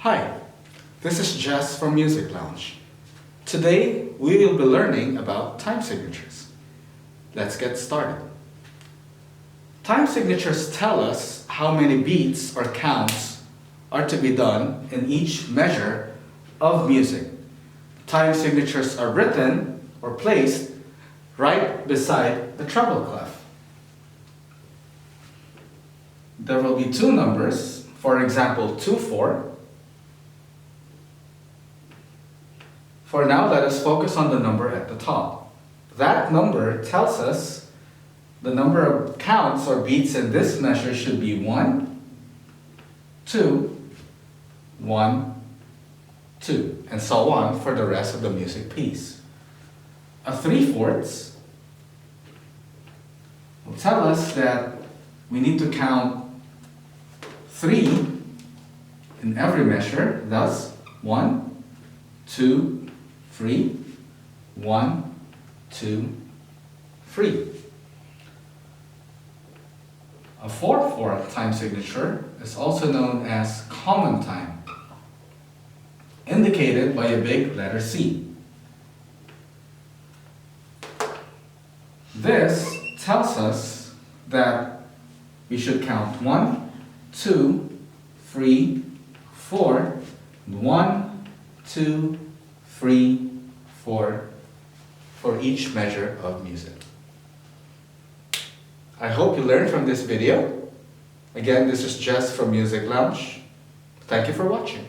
Hi, this is Jess from Music Lounge. Today we will be learning about time signatures. Let's get started. Time signatures tell us how many beats or counts are to be done in each measure of music. Time signatures are written or placed right beside the treble clef. There will be two numbers, for example 2/4. For now, let us focus on the number at the top. That number tells us the number of counts or beats in this measure should be 1, 2, 1, 2, and so on for the rest of the music piece. A 3/4 will tell us that we need to count 3 in every measure, thus 1, 2, 3, 1, 2, 3. A 4/4 time signature is also known as common time, indicated by a big letter C. This tells us that we should count 1, 2, 3, 4, 1, 2, 3, 4 for each measure of music. I hope you learned from this video. Again, this is Jess from Music Lounge. Thank you for watching.